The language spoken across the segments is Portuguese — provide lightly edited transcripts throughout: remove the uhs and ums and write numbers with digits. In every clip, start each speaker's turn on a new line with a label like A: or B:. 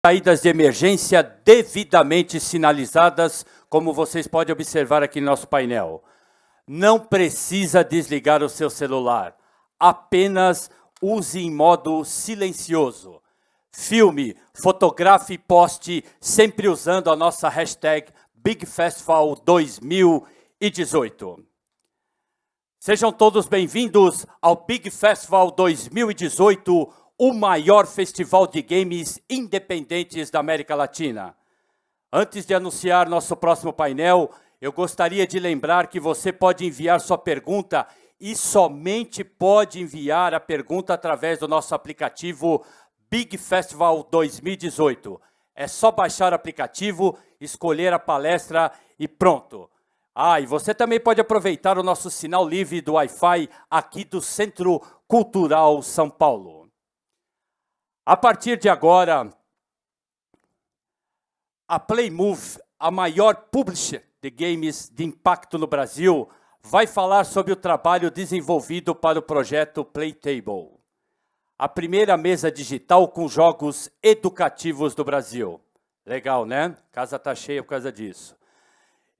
A: Saídas de emergência devidamente sinalizadas, como vocês podem observar aqui no nosso painel. Não precisa desligar o seu celular, apenas use em modo silencioso. Filme, fotografe e poste, sempre usando a nossa hashtag BigFestival 2018. Sejam todos bem-vindos ao Big Festival 2018, o maior festival de games independentes da América Latina. Antes de anunciar nosso próximo painel, eu gostaria de lembrar que você pode enviar sua pergunta e somente pode enviar a pergunta através do nosso aplicativo Big Festival 2018. É só baixar o aplicativo, escolher a palestra e pronto. E você também pode aproveitar o nosso sinal livre do Wi-Fi aqui do Centro Cultural São Paulo. A partir de agora, a Playmove, a maior publisher de games de impacto no Brasil, vai falar sobre o trabalho desenvolvido para o projeto Playtable, a primeira mesa digital com jogos educativos do Brasil. Legal, né? Casa tá cheia por causa disso.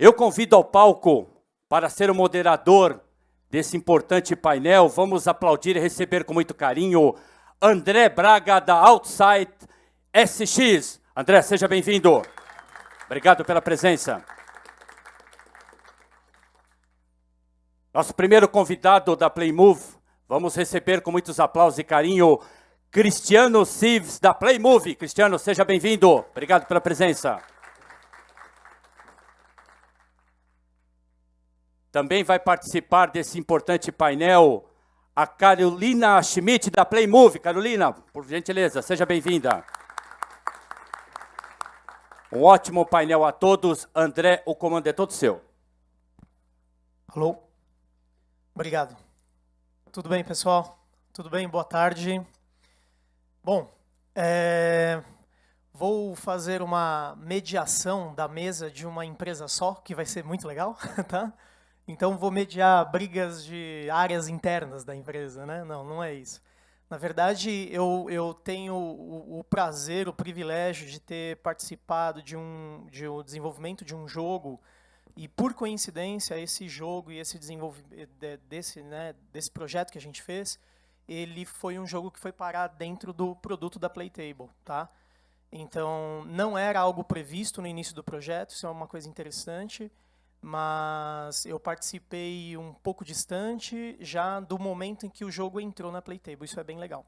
A: Eu convido ao palco, para ser o moderador desse importante painel, vamos aplaudir e receber com muito carinho André Braga, da Outside SX. André, seja bem-vindo. Obrigado pela presença. Nosso primeiro convidado da Playmove, vamos receber com muitos aplausos e carinho Cristiano Cives, da Playmove. Cristiano, seja bem-vindo. Obrigado pela presença. Também vai participar desse importante painel a Carolina Schmidt, da Playmove. Carolina, por gentileza, seja bem-vinda. Um ótimo painel a todos. André, o comando é todo seu.
B: Alô? Obrigado. Tudo bem, pessoal? Tudo bem? Boa tarde. Bom, vou fazer uma mediação da mesa de uma empresa só, que vai ser muito legal, tá? Então, vou mediar brigas de áreas internas da empresa, né? Não é isso. Na verdade, eu tenho o prazer, o privilégio de ter participado de um desenvolvimento de um jogo e, por coincidência, esse jogo e esse desenvolvimento desse projeto que a gente fez, ele foi um jogo que foi parar dentro do produto da Playtable, tá? Então, não era algo previsto no início do projeto, isso é uma coisa interessante, mas eu participei um pouco distante já do momento em que o jogo entrou na Playtable, isso é bem legal.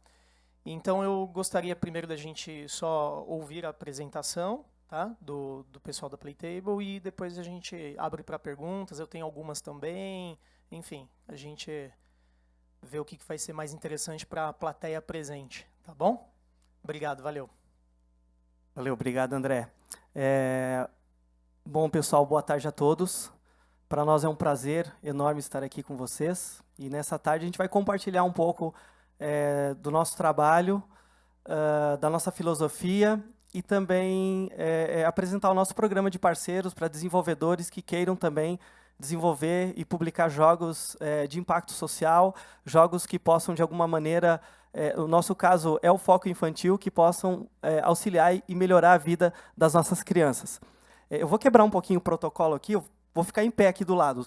B: Então eu gostaria primeiro da gente só ouvir a apresentação, tá, do pessoal da Playtable e depois a gente abre para perguntas, eu tenho algumas também, enfim, a gente vê o que vai ser mais interessante para a plateia presente, tá bom? Obrigado, valeu.
C: Valeu, obrigado, André. Bom, pessoal, boa tarde a todos. Para nós é um prazer enorme estar aqui com vocês. E nessa tarde a gente vai compartilhar um pouco do nosso trabalho, da nossa filosofia e também apresentar o nosso programa de parceiros para desenvolvedores que queiram também desenvolver e publicar jogos de impacto social, jogos que possam, de alguma maneira, no nosso caso é o foco infantil, que possam auxiliar e melhorar a vida das nossas crianças. Eu vou quebrar um pouquinho o protocolo aqui, eu vou ficar em pé aqui do lado.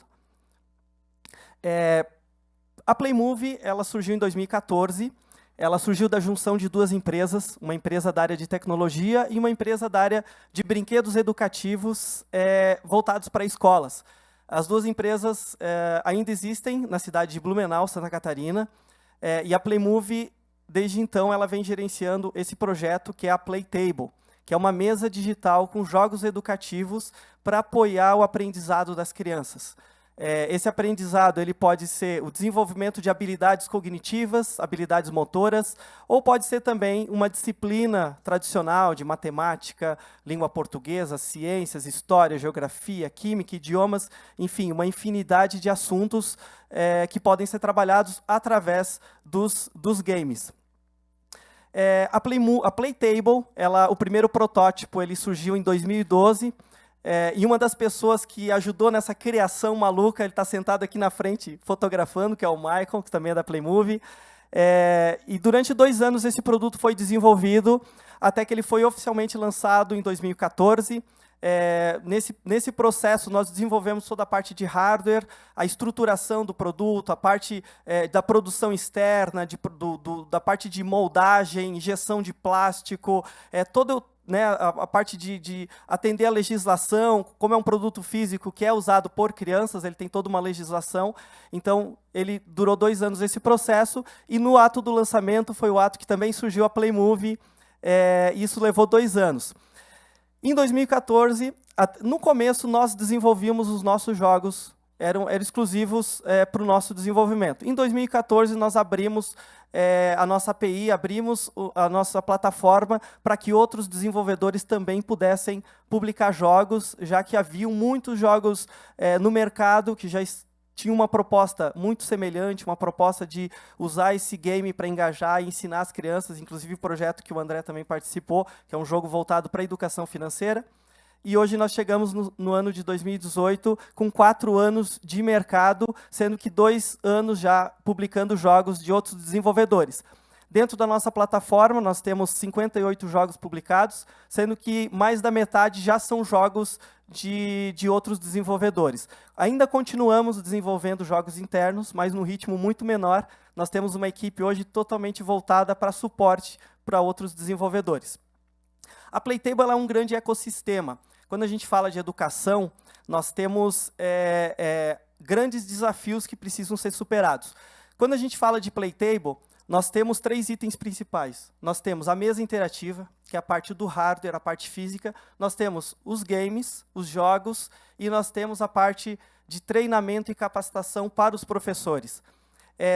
C: A Playmove, ela surgiu em 2014, ela surgiu da junção de duas empresas, uma empresa da área de tecnologia e uma empresa da área de brinquedos educativos voltados para escolas. As duas empresas ainda existem na cidade de Blumenau, Santa Catarina, e a Playmove, desde então, ela vem gerenciando esse projeto que é a Playtable, que é uma mesa digital com jogos educativos para apoiar o aprendizado das crianças. Esse aprendizado ele pode ser o desenvolvimento de habilidades cognitivas, habilidades motoras, ou pode ser também uma disciplina tradicional de matemática, língua portuguesa, ciências, história, geografia, química, idiomas, enfim, uma infinidade de assuntos que podem ser trabalhados através dos games. A Playtable, o primeiro protótipo, ele surgiu em 2012, e uma das pessoas que ajudou nessa criação maluca, ele está sentado aqui na frente fotografando, que é o Michael, que também é da Playmove. E durante 2 anos esse produto foi desenvolvido, até que ele foi oficialmente lançado em 2014. Nesse processo, nós desenvolvemos toda a parte de hardware, a estruturação do produto, a parte da produção externa, da parte de moldagem, injeção de plástico, a parte de atender a legislação. Como é um produto físico que é usado por crianças, ele tem toda uma legislação. Então, ele durou 2 anos esse processo, e no ato do lançamento foi o ato que também surgiu a Playmovie, e isso levou 2 anos. Em 2014, no começo, nós desenvolvíamos os nossos jogos, eram exclusivos para o nosso desenvolvimento. Em 2014, nós abrimos a nossa API, abrimos a nossa plataforma para que outros desenvolvedores também pudessem publicar jogos, já que haviam muitos jogos no mercado que já tinha uma proposta muito semelhante, uma proposta de usar esse game para engajar e ensinar as crianças, inclusive o projeto que o André também participou, que é um jogo voltado para a educação financeira. E hoje nós chegamos no ano de 2018 com 4 anos de mercado, sendo que 2 anos já publicando jogos de outros desenvolvedores. Dentro da nossa plataforma, nós temos 58 jogos publicados, sendo que mais da metade já são jogos de outros desenvolvedores. Ainda continuamos desenvolvendo jogos internos, mas num ritmo muito menor. Nós temos uma equipe hoje totalmente voltada para suporte para outros desenvolvedores. A Playtable é um grande ecossistema. Quando a gente fala de educação, nós temos grandes desafios que precisam ser superados. Quando a gente fala de Playtable, nós temos 3 itens principais. Nós temos a mesa interativa, que é a parte do hardware, a parte física. Nós temos os games, os jogos, e nós temos a parte de treinamento e capacitação para os professores.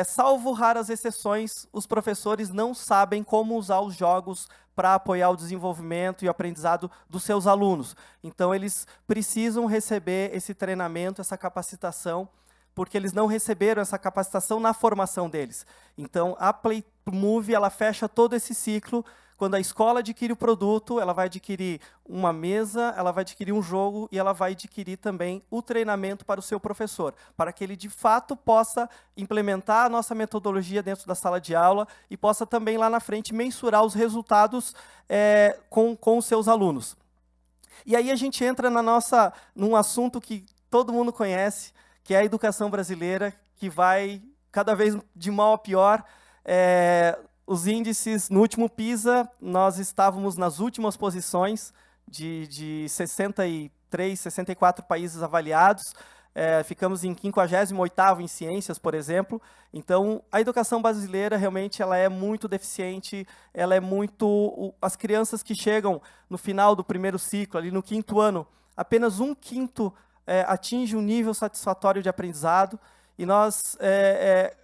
C: Salvo raras exceções, os professores não sabem como usar os jogos para apoiar o desenvolvimento e o aprendizado dos seus alunos. Então, eles precisam receber esse treinamento, essa capacitação, porque eles não receberam essa capacitação na formação deles. Então, a Playmovie, ela fecha todo esse ciclo. Quando a escola adquire o produto, ela vai adquirir uma mesa, ela vai adquirir um jogo, e ela vai adquirir também o treinamento para o seu professor, para que ele, de fato, possa implementar a nossa metodologia dentro da sala de aula e possa também, lá na frente, mensurar os resultados com os seus alunos. E aí a gente entra num assunto que todo mundo conhece, que é a educação brasileira, que vai cada vez de mal a pior. Os índices, no último PISA, nós estávamos nas últimas posições de 63, 64 países avaliados. Ficamos em 58º em ciências, por exemplo. Então, a educação brasileira, realmente, ela é muito deficiente, ela é muito... As crianças que chegam no final do primeiro ciclo, ali no 5º ano, apenas 1/5 atinge um nível satisfatório de aprendizado. E nós,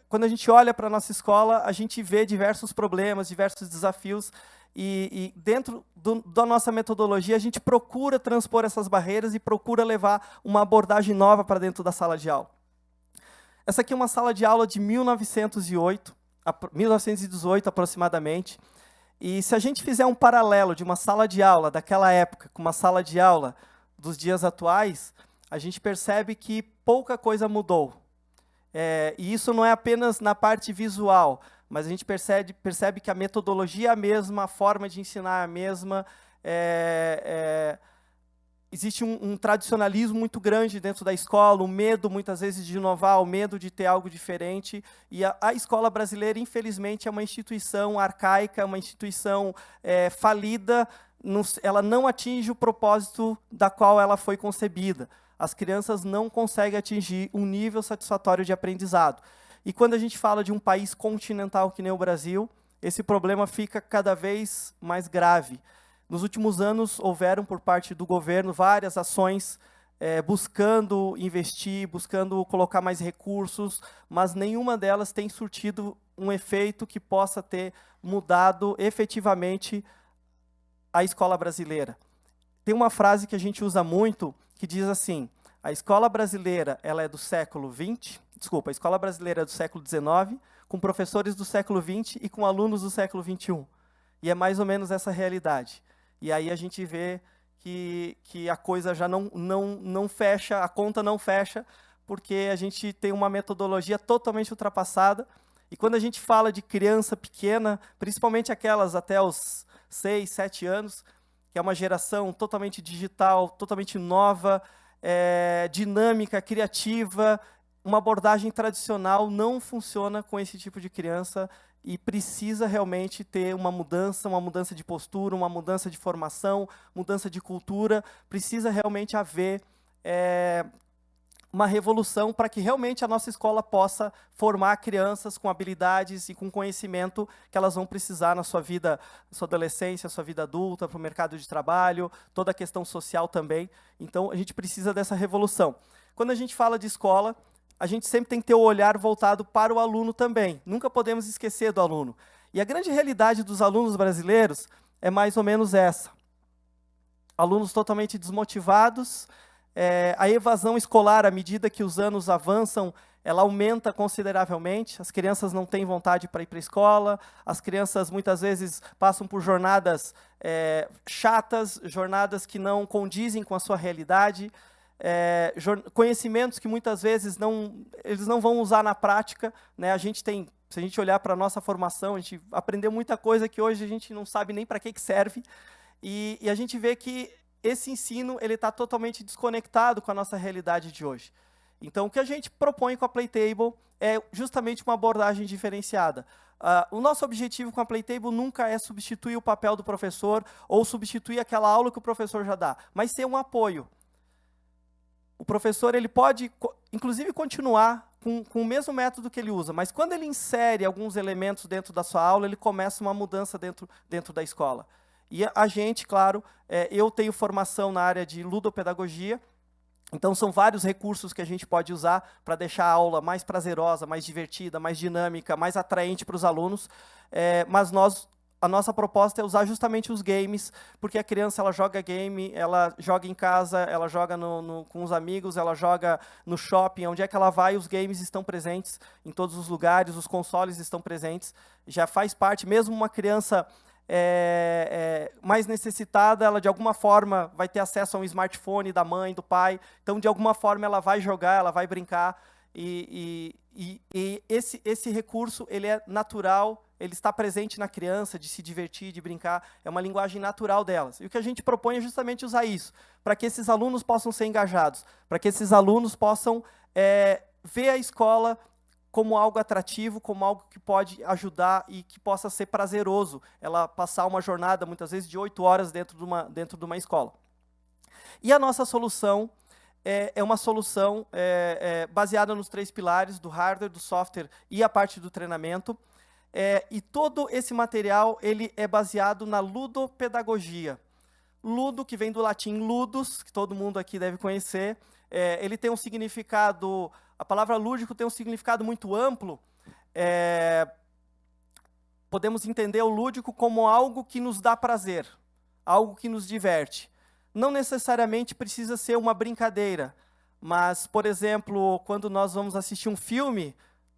C: quando a gente olha para a nossa escola, a gente vê diversos problemas, diversos desafios, e dentro da nossa metodologia, a gente procura transpor essas barreiras e procura levar uma abordagem nova para dentro da sala de aula. Essa aqui é uma sala de aula de 1918 aproximadamente, e se a gente fizer um paralelo de uma sala de aula daquela época com uma sala de aula dos dias atuais, a gente percebe que pouca coisa mudou. E isso não é apenas na parte visual, mas a gente percebe que a metodologia é a mesma, a forma de ensinar é a mesma. Existe um tradicionalismo muito grande dentro da escola, o medo, muitas vezes, de inovar, o medo de ter algo diferente. E a escola brasileira, infelizmente, é uma instituição arcaica, uma instituição falida, ela não atinge o propósito da qual ela foi concebida. As crianças não conseguem atingir um nível satisfatório de aprendizado. E quando a gente fala de um país continental que nem o Brasil, esse problema fica cada vez mais grave. Nos últimos anos, houveram, por parte do governo, várias ações buscando investir, buscando colocar mais recursos, mas nenhuma delas tem surtido um efeito que possa ter mudado efetivamente a escola brasileira. Tem uma frase que a gente usa muito, que diz assim: a escola brasileira, ela é do século XX, a escola brasileira é do século XIX, com professores do século XX e com alunos do século XXI. E é mais ou menos essa realidade. E aí a gente vê que a coisa já não fecha, a conta não fecha, porque a gente tem uma metodologia totalmente ultrapassada. E quando a gente fala de criança pequena, principalmente aquelas até os 6, 7 anos, que é uma geração totalmente digital, totalmente nova, dinâmica, criativa, uma abordagem tradicional não funciona com esse tipo de criança e precisa realmente ter uma mudança de postura, uma mudança de formação, mudança de cultura, precisa realmente haver uma revolução para que realmente a nossa escola possa formar crianças com habilidades e com conhecimento que elas vão precisar na sua vida, na sua adolescência, sua vida adulta, para o mercado de trabalho, toda a questão social também. Então, a gente precisa dessa revolução. Quando a gente fala de escola, a gente sempre tem que ter o olhar voltado para o aluno também. Nunca podemos esquecer do aluno. E a grande realidade dos alunos brasileiros é mais ou menos essa. Alunos totalmente desmotivados, a evasão escolar, à medida que os anos avançam, ela aumenta consideravelmente, as crianças não têm vontade para ir para a escola, as crianças muitas vezes passam por jornadas chatas, jornadas que não condizem com a sua realidade, conhecimentos que muitas vezes eles não vão usar na prática, né? A gente tem, se a gente olhar para a nossa formação, a gente aprendeu muita coisa que hoje a gente não sabe nem para que serve, e a gente vê que esse ensino ele está totalmente desconectado com a nossa realidade de hoje. Então, o que a gente propõe com a Playtable é justamente uma abordagem diferenciada. O nosso objetivo com a Playtable nunca é substituir o papel do professor ou substituir aquela aula que o professor já dá, mas ser um apoio. O professor ele pode, inclusive, continuar com o mesmo método que ele usa, mas quando ele insere alguns elementos dentro da sua aula, ele começa uma mudança dentro da escola. E a gente, claro, eu tenho formação na área de ludopedagogia, então são vários recursos que a gente pode usar para deixar a aula mais prazerosa, mais divertida, mais dinâmica, mais atraente para os alunos, mas a nossa proposta é usar justamente os games, porque a criança ela joga game, ela joga em casa, ela joga com os amigos, ela joga no shopping, onde é que ela vai, os games estão presentes em todos os lugares, os consoles estão presentes, já faz parte, mesmo uma criança mais necessitada, ela de alguma forma vai ter acesso a um smartphone da mãe, do pai, então de alguma forma ela vai jogar, ela vai brincar, e esse recurso ele é natural, ele está presente na criança, de se divertir, de brincar, é uma linguagem natural delas. E o que a gente propõe é justamente usar isso, para que esses alunos possam ser engajados, para que esses alunos possam ver a escola como algo atrativo, como algo que pode ajudar e que possa ser prazeroso, ela passar uma jornada, muitas vezes, de 8 horas dentro de uma escola. E a nossa solução é uma solução baseada nos 3 pilares, do hardware, do software e a parte do treinamento, e todo esse material ele é baseado na ludopedagogia. Ludo, que vem do latim ludus, que todo mundo aqui deve conhecer, ele tem um significado, a palavra lúdico tem um significado muito amplo, podemos entender o lúdico como algo que nos dá prazer, algo que nos diverte. Não necessariamente precisa ser uma brincadeira, mas, por exemplo, quando nós vamos assistir um filme,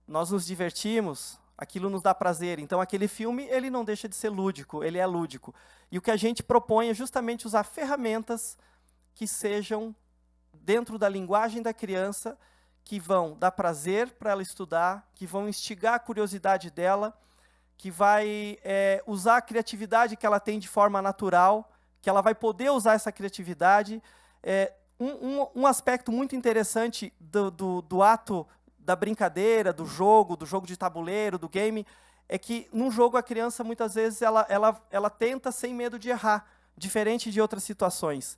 C: nós nos divertimos, aquilo nos dá prazer. Então, aquele filme, ele não deixa de ser lúdico, ele é lúdico. E o que a gente propõe é justamente usar ferramentas que sejam dentro da linguagem da criança, que vão dar prazer para ela estudar, que vão instigar a curiosidade dela, que vai usar a criatividade que ela tem de forma natural, que ela vai poder usar essa criatividade. Um aspecto muito interessante do ato da brincadeira, do jogo de tabuleiro, do game, é que num jogo a criança muitas vezes ela tenta sem medo de errar, diferente de outras situações.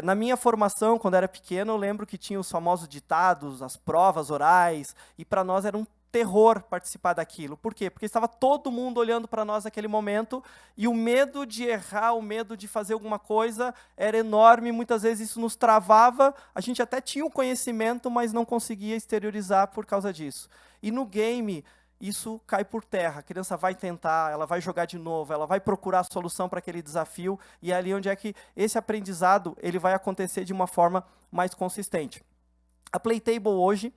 C: Na minha formação, quando era pequeno, eu lembro que tinha os famosos ditados, as provas orais, e para nós era um terror participar daquilo. Por quê? Porque estava todo mundo olhando para nós naquele momento, e o medo de errar, o medo de fazer alguma coisa era enorme, muitas vezes isso nos travava, a gente até tinha o conhecimento, mas não conseguia exteriorizar por causa disso. E no game, isso cai por terra, a criança vai tentar, ela vai jogar de novo, ela vai procurar a solução para aquele desafio, e é ali onde é que esse aprendizado ele vai acontecer de uma forma mais consistente. A Playtable hoje,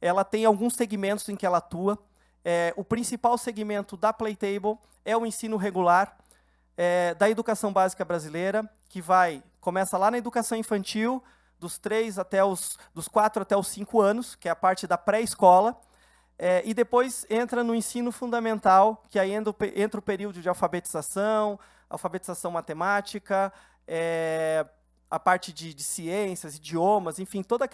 C: ela tem alguns segmentos em que ela atua. O principal segmento da Playtable é o ensino regular da educação básica brasileira, que começa lá na educação infantil, dos 4 até os 5 anos, que é a parte da pré-escola. E depois entra no ensino fundamental, que aí entra o período de alfabetização matemática, a parte de ciências, idiomas, enfim, todas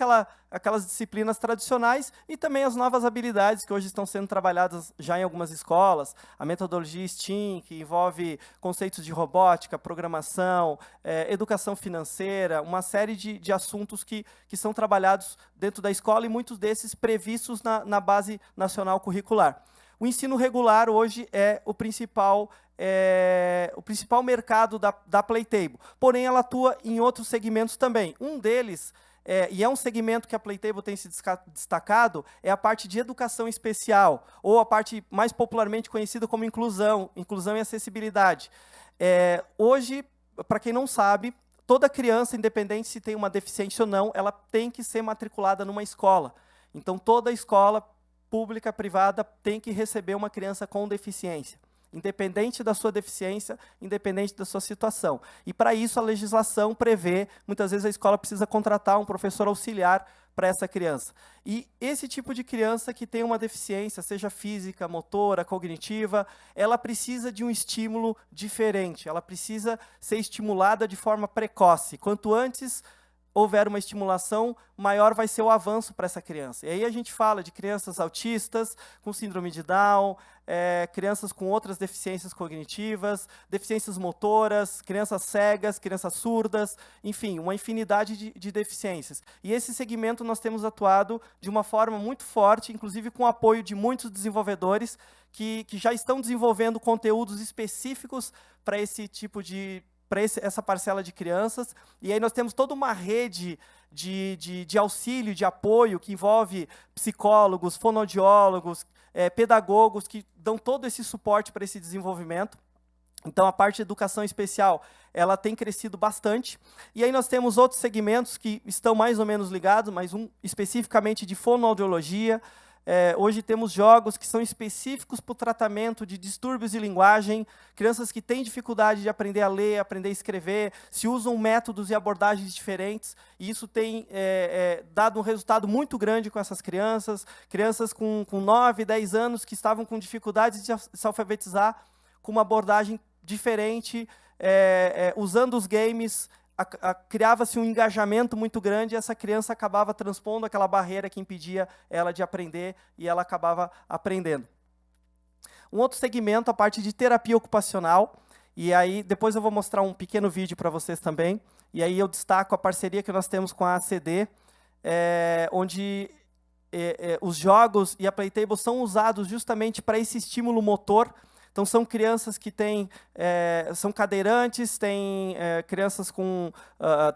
C: aquelas disciplinas tradicionais e também as novas habilidades que hoje estão sendo trabalhadas já em algumas escolas, a metodologia STEAM, que envolve conceitos de robótica, programação, educação financeira, uma série de assuntos que são trabalhados dentro da escola e muitos desses previstos na Base Nacional Curricular. O ensino regular hoje é o principal mercado da Playtable. Porém, ela atua em outros segmentos também. Um deles, e é um segmento que a Playtable tem se destacado, é a parte de educação especial, ou a parte mais popularmente conhecida como inclusão e acessibilidade. Hoje, para quem não sabe, toda criança, independente se tem uma deficiência ou não, ela tem que ser matriculada numa escola. Então, toda escola pública, privada, tem que receber uma criança com deficiência, independente da sua deficiência, independente da sua situação. E, para isso, a legislação prevê, muitas vezes a escola precisa contratar um professor auxiliar para essa criança. E esse tipo de criança que tem uma deficiência, seja física, motora, cognitiva, ela precisa de um estímulo diferente, ela precisa ser estimulada de forma precoce. Quanto antes houver uma estimulação, maior vai ser o avanço para essa criança. E aí a gente fala de crianças autistas, com síndrome de Down, crianças com outras deficiências cognitivas, deficiências motoras, crianças cegas, crianças surdas, enfim, uma infinidade de deficiências. E esse segmento nós temos atuado de uma forma muito forte, inclusive com o apoio de muitos desenvolvedores que já estão desenvolvendo conteúdos específicos para esse tipo para essa parcela de crianças, e aí nós temos toda uma rede de auxílio, de apoio, que envolve psicólogos, fonoaudiólogos, pedagogos, que dão todo esse suporte para esse desenvolvimento. Então, a parte de educação especial, ela tem crescido bastante, e aí nós temos outros segmentos que estão mais ou menos ligados, mas um especificamente de fonoaudiologia. Hoje temos jogos que são específicos para o tratamento de distúrbios de linguagem, crianças que têm dificuldade de aprender a ler, aprender a escrever, se usam métodos e abordagens diferentes, e isso tem dado um resultado muito grande com essas crianças com 9, 10 anos que estavam com dificuldades de se alfabetizar, com uma abordagem diferente, usando os games, criava-se um engajamento muito grande, e essa criança acabava transpondo aquela barreira que impedia ela de aprender, e ela acabava aprendendo. Um outro segmento, a parte de terapia ocupacional, e aí depois eu vou mostrar um pequeno vídeo para vocês também, e aí eu destaco a parceria que nós temos com a ACD, onde os jogos e a Playtable são usados justamente para esse estímulo motor. Então, são crianças que são cadeirantes, tem crianças com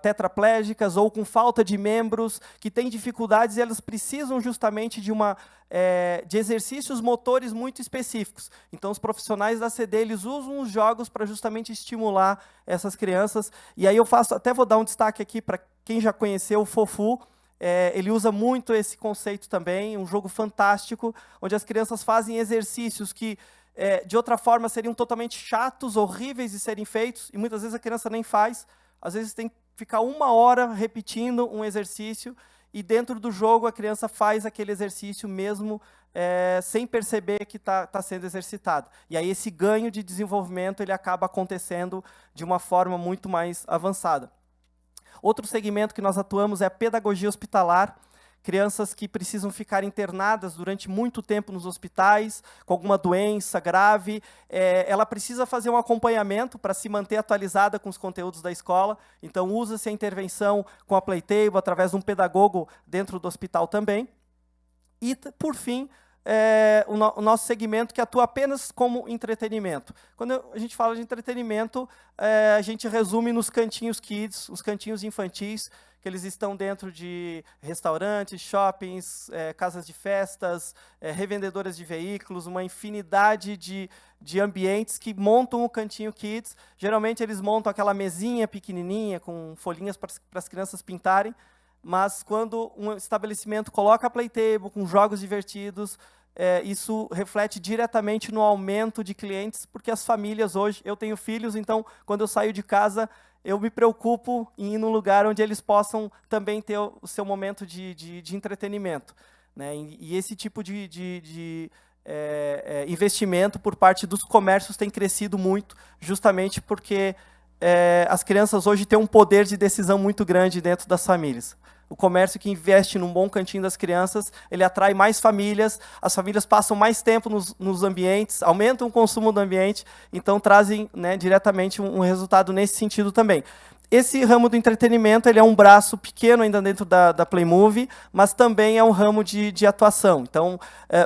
C: tetraplégicas ou com falta de membros, que têm dificuldades, e elas precisam justamente de exercícios motores muito específicos. Então, os profissionais da CD, eles usam os jogos para justamente estimular essas crianças. E aí até vou dar um destaque aqui para quem já conheceu o Fofu. Ele usa muito esse conceito também, um jogo fantástico, onde as crianças fazem exercícios que de outra forma seriam totalmente chatos, horríveis de serem feitos, e muitas vezes a criança nem faz. Às vezes tem que ficar 1 hora repetindo um exercício, e dentro do jogo a criança faz aquele exercício mesmo sem perceber que está sendo exercitado. E aí esse ganho de desenvolvimento ele acaba acontecendo de uma forma muito mais avançada. Outro segmento que nós atuamos é a pedagogia hospitalar. Crianças que precisam ficar internadas durante muito tempo nos hospitais, com alguma doença grave, ela precisa fazer um acompanhamento para se manter atualizada com os conteúdos da escola, então usa-se a intervenção com a Playtable, através de um pedagogo dentro do hospital também. E, por fim, o nosso segmento que atua apenas como entretenimento. Quando a gente fala de entretenimento, a gente resume nos cantinhos kids, os cantinhos infantis, que eles estão dentro de restaurantes, shoppings, casas de festas, revendedoras de veículos, uma infinidade de ambientes que montam o cantinho kids. Geralmente eles montam aquela mesinha pequenininha com folhinhas para as crianças pintarem, mas quando um estabelecimento coloca a Playtable com jogos divertidos, isso reflete diretamente no aumento de clientes, porque as famílias hoje, eu tenho filhos, então quando eu saio de casa, eu me preocupo em ir num lugar onde eles possam também ter o seu momento de entretenimento. né? E esse tipo de investimento por parte dos comércios tem crescido muito, justamente porque as crianças hoje têm um poder de decisão muito grande dentro das famílias. O comércio que investe num bom cantinho das crianças, ele atrai mais famílias, as famílias passam mais tempo nos ambientes, aumentam o consumo do ambiente, então trazem, né, diretamente um resultado nesse sentido também. Esse ramo do entretenimento, ele é um braço pequeno ainda dentro da Playmovie, mas também é um ramo de atuação. Então,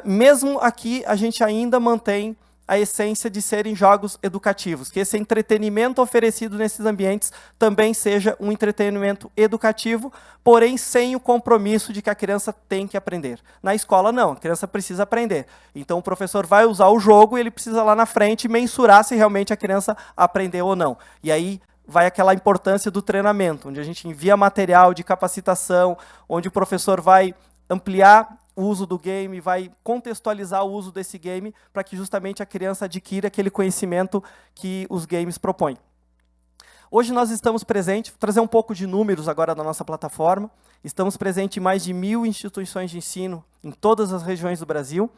C: mesmo aqui, a gente ainda mantém a essência de serem jogos educativos, que esse entretenimento oferecido nesses ambientes também seja um entretenimento educativo, porém sem o compromisso de que a criança tem que aprender. Na escola, não, a criança precisa aprender. Então, o professor vai usar o jogo e ele precisa lá na frente mensurar se realmente a criança aprendeu ou não. E aí vai aquela importância do treinamento, onde a gente envia material de capacitação, onde o professor vai ampliar o uso do game, vai contextualizar o uso desse game para que justamente a criança adquira aquele conhecimento que os games propõem. Hoje nós estamos presentes, vou trazer um pouco de números agora da nossa plataforma, estamos presentes em mais de 1.000 instituições de ensino em todas as regiões do Brasil,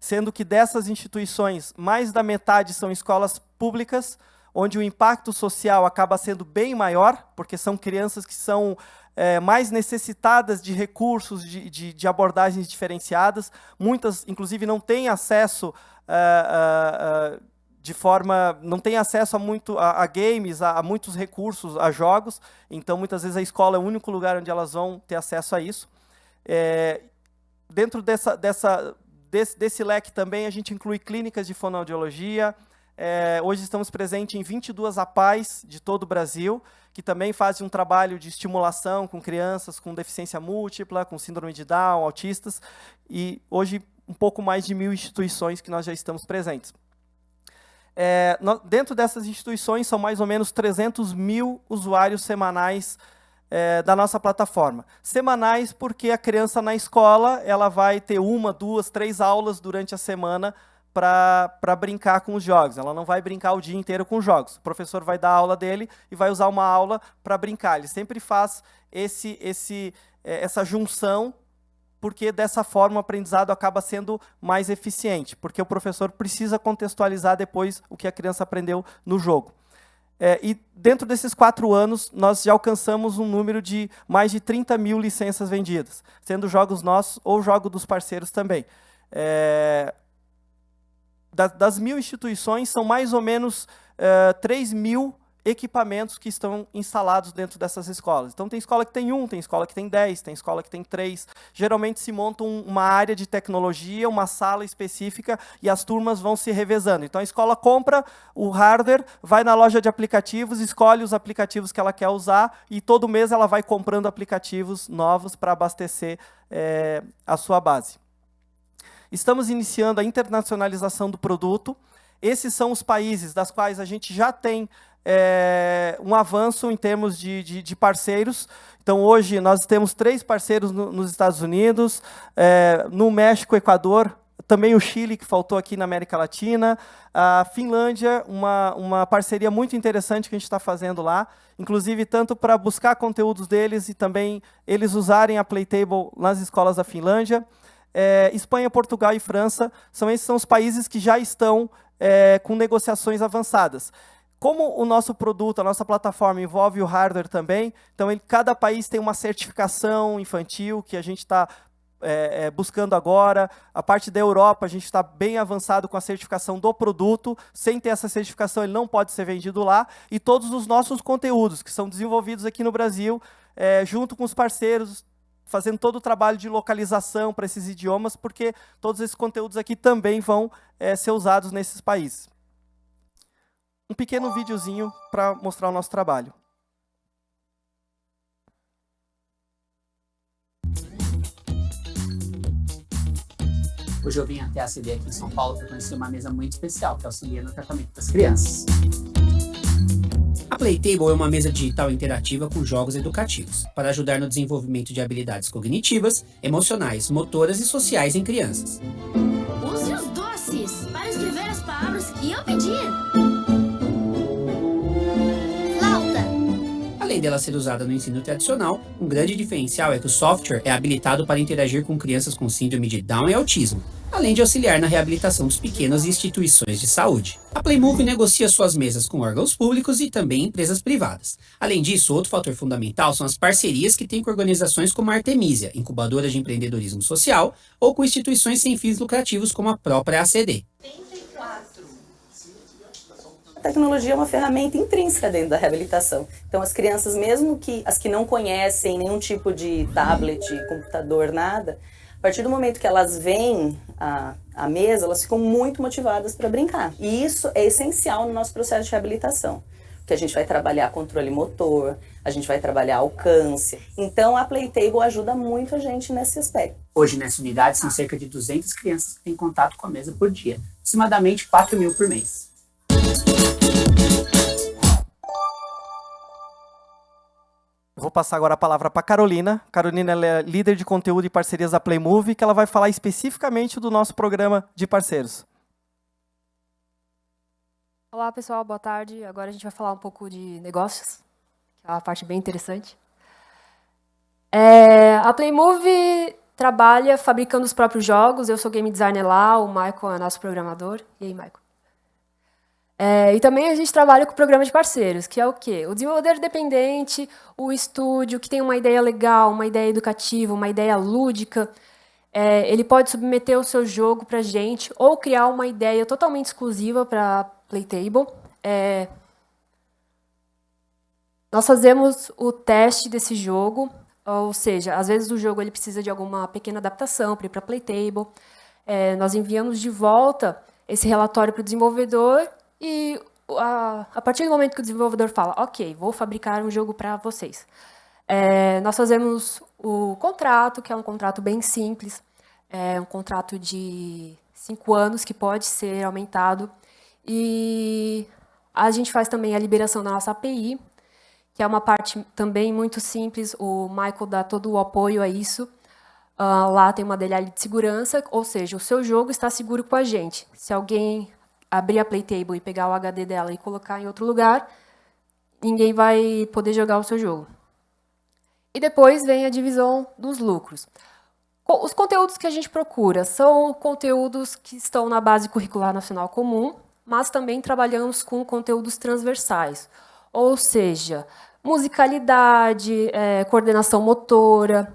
C: sendo que dessas instituições, mais da metade são escolas públicas, onde o impacto social acaba sendo bem maior, porque são crianças que são mais necessitadas de recursos, de abordagens diferenciadas. Muitas, inclusive, não têm acesso não têm acesso a games, a muitos recursos, a jogos. Então, muitas vezes, a escola é o único lugar onde elas vão ter acesso a isso. Dentro desse leque também, a gente inclui clínicas de fonoaudiologia. Hoje estamos presentes em 22 APAES de todo o Brasil, que também fazem um trabalho de estimulação com crianças com deficiência múltipla, com síndrome de Down, autistas, e hoje um pouco mais de 1.000 instituições que nós já estamos presentes. Dentro dessas instituições, são mais ou menos 300 mil usuários semanais da nossa plataforma. Semanais porque a criança na escola ela vai ter 1, 2, 3 aulas durante a semana para brincar com os jogos. Ela não vai brincar o dia inteiro com os jogos. O professor vai dar a aula dele e vai usar uma aula para brincar. Ele sempre faz essa junção, porque dessa forma o aprendizado acaba sendo mais eficiente, porque o professor precisa contextualizar depois o que a criança aprendeu no jogo. E dentro desses 4 anos, nós já alcançamos um número de mais de 30 mil licenças vendidas, sendo jogos nossos ou jogo dos parceiros também. Das 1.000 instituições, são mais ou menos 3.000 equipamentos que estão instalados dentro dessas escolas. Então, tem escola que tem 1, tem escola que tem 10, tem escola que tem 3. Geralmente se monta uma área de tecnologia, uma sala específica, e as turmas vão se revezando. Então, a escola compra o hardware, vai na loja de aplicativos, escolhe os aplicativos que ela quer usar, e todo mês ela vai comprando aplicativos novos para abastecer a sua base. Estamos iniciando a internacionalização do produto. Esses são os países das quais a gente já tem um avanço em termos de parceiros. Então, hoje, nós temos 3 parceiros nos Estados Unidos, no México, Equador, também o Chile, que faltou aqui na América Latina, a Finlândia, uma parceria muito interessante que a gente está fazendo lá, inclusive tanto para buscar conteúdos deles e também eles usarem a Playtable nas escolas da Finlândia. Espanha, Portugal e França, esses são os países que já estão com negociações avançadas. Como o nosso produto, a nossa plataforma envolve o hardware também, então cada país tem uma certificação infantil que a gente está buscando agora. A parte da Europa, a gente está bem avançado com a certificação do produto. Sem ter essa certificação, ele não pode ser vendido lá. E todos os nossos conteúdos, que são desenvolvidos aqui no Brasil, junto com os parceiros, fazendo todo o trabalho de localização para esses idiomas, porque todos esses conteúdos aqui também vão ser usados nesses países. Um pequeno videozinho para mostrar o nosso trabalho.
D: Hoje eu vim até a CD aqui em São Paulo para conhecer uma mesa muito especial, que auxilia no tratamento das crianças. A Playtable é uma mesa digital interativa com jogos educativos, para ajudar no desenvolvimento de habilidades cognitivas, emocionais, motoras e sociais em crianças.
E: Use os doces para escrever as palavras que eu pedir. Flauta.
D: Além dela ser usada no ensino tradicional, um grande diferencial é que o software é habilitado para interagir com crianças com síndrome de Down e autismo, além de auxiliar na reabilitação dos pequenos e instituições de saúde. A Playmove negocia suas mesas com órgãos públicos e também empresas privadas. Além disso, outro fator fundamental são as parcerias que tem com organizações como a Artemisia, incubadora de empreendedorismo social, ou com instituições sem fins lucrativos como a própria ACD.
F: A tecnologia é uma ferramenta intrínseca dentro da reabilitação. Então, as crianças, mesmo que as que não conhecem nenhum tipo de tablet, computador, nada, a partir do momento que elas veem a mesa, elas ficam muito motivadas para brincar. E isso é essencial no nosso processo de reabilitação, porque a gente vai trabalhar controle motor, a gente vai trabalhar alcance. Então, a Playtable ajuda muito a gente nesse aspecto.
D: Hoje, nessa unidade, são cerca de 200 crianças que têm contato com a mesa por dia, aproximadamente 4.000 por mês.
C: Vou passar agora a palavra para a Carolina. Carolina ela é líder de conteúdo e parcerias da Playmove, que ela vai falar especificamente do nosso programa de parceiros.
G: Olá, pessoal, boa tarde. Agora a gente vai falar um pouco de negócios, que é uma parte bem interessante. A Playmove trabalha fabricando os próprios jogos. Eu sou game designer lá, o Michael é nosso programador. E aí, Michael? E também a gente trabalha com o programa de parceiros, que é o quê? O desenvolvedor independente, o estúdio que tem uma ideia legal, uma ideia educativa, uma ideia lúdica, ele pode submeter o seu jogo para a gente ou criar uma ideia totalmente exclusiva para a Playtable. Nós fazemos o teste desse jogo, ou seja, às vezes o jogo ele precisa de alguma pequena adaptação para ir para a Playtable. Nós enviamos de volta esse relatório para o desenvolvedor. E a partir do momento que o desenvolvedor fala, ok, vou fabricar um jogo para vocês, nós fazemos o contrato, que é um contrato bem simples, um contrato de 5 anos, que pode ser aumentado, e a gente faz também a liberação da nossa API, que é uma parte também muito simples, o Michael dá todo o apoio a isso. Lá tem uma DLL de segurança, ou seja, o seu jogo está seguro com a gente. Se alguém abrir a Playtable e pegar o HD dela e colocar em outro lugar, ninguém vai poder jogar o seu jogo. E depois vem a divisão dos lucros. Os conteúdos que a gente procura são conteúdos que estão na base curricular nacional comum, mas também trabalhamos com conteúdos transversais, ou seja, musicalidade, coordenação motora,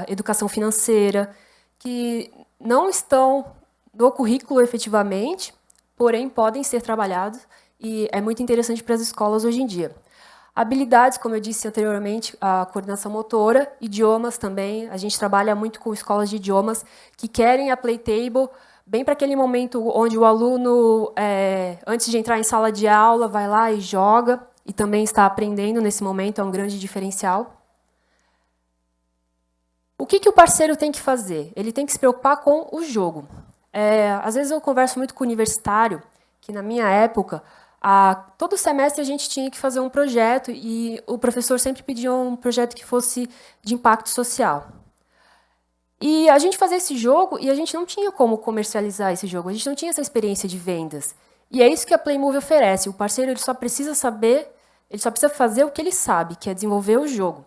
G: educação financeira, que não estão no currículo efetivamente, porém podem ser trabalhados e é muito interessante para as escolas hoje em dia. Habilidades, como eu disse anteriormente, a coordenação motora, idiomas também, a gente trabalha muito com escolas de idiomas que querem a Playtable bem para aquele momento onde o aluno, antes de entrar em sala de aula, vai lá e joga, e também está aprendendo nesse momento, é um grande diferencial. O que o parceiro tem que fazer? Ele tem que se preocupar com o jogo. Às vezes eu converso muito com o universitário, que na minha época, todo semestre a gente tinha que fazer um projeto e o professor sempre pedia um projeto que fosse de impacto social. E a gente fazia esse jogo e a gente não tinha como comercializar esse jogo, a gente não tinha essa experiência de vendas. E é isso que a Playmove oferece, o parceiro ele só precisa fazer o que ele sabe, que é desenvolver o jogo.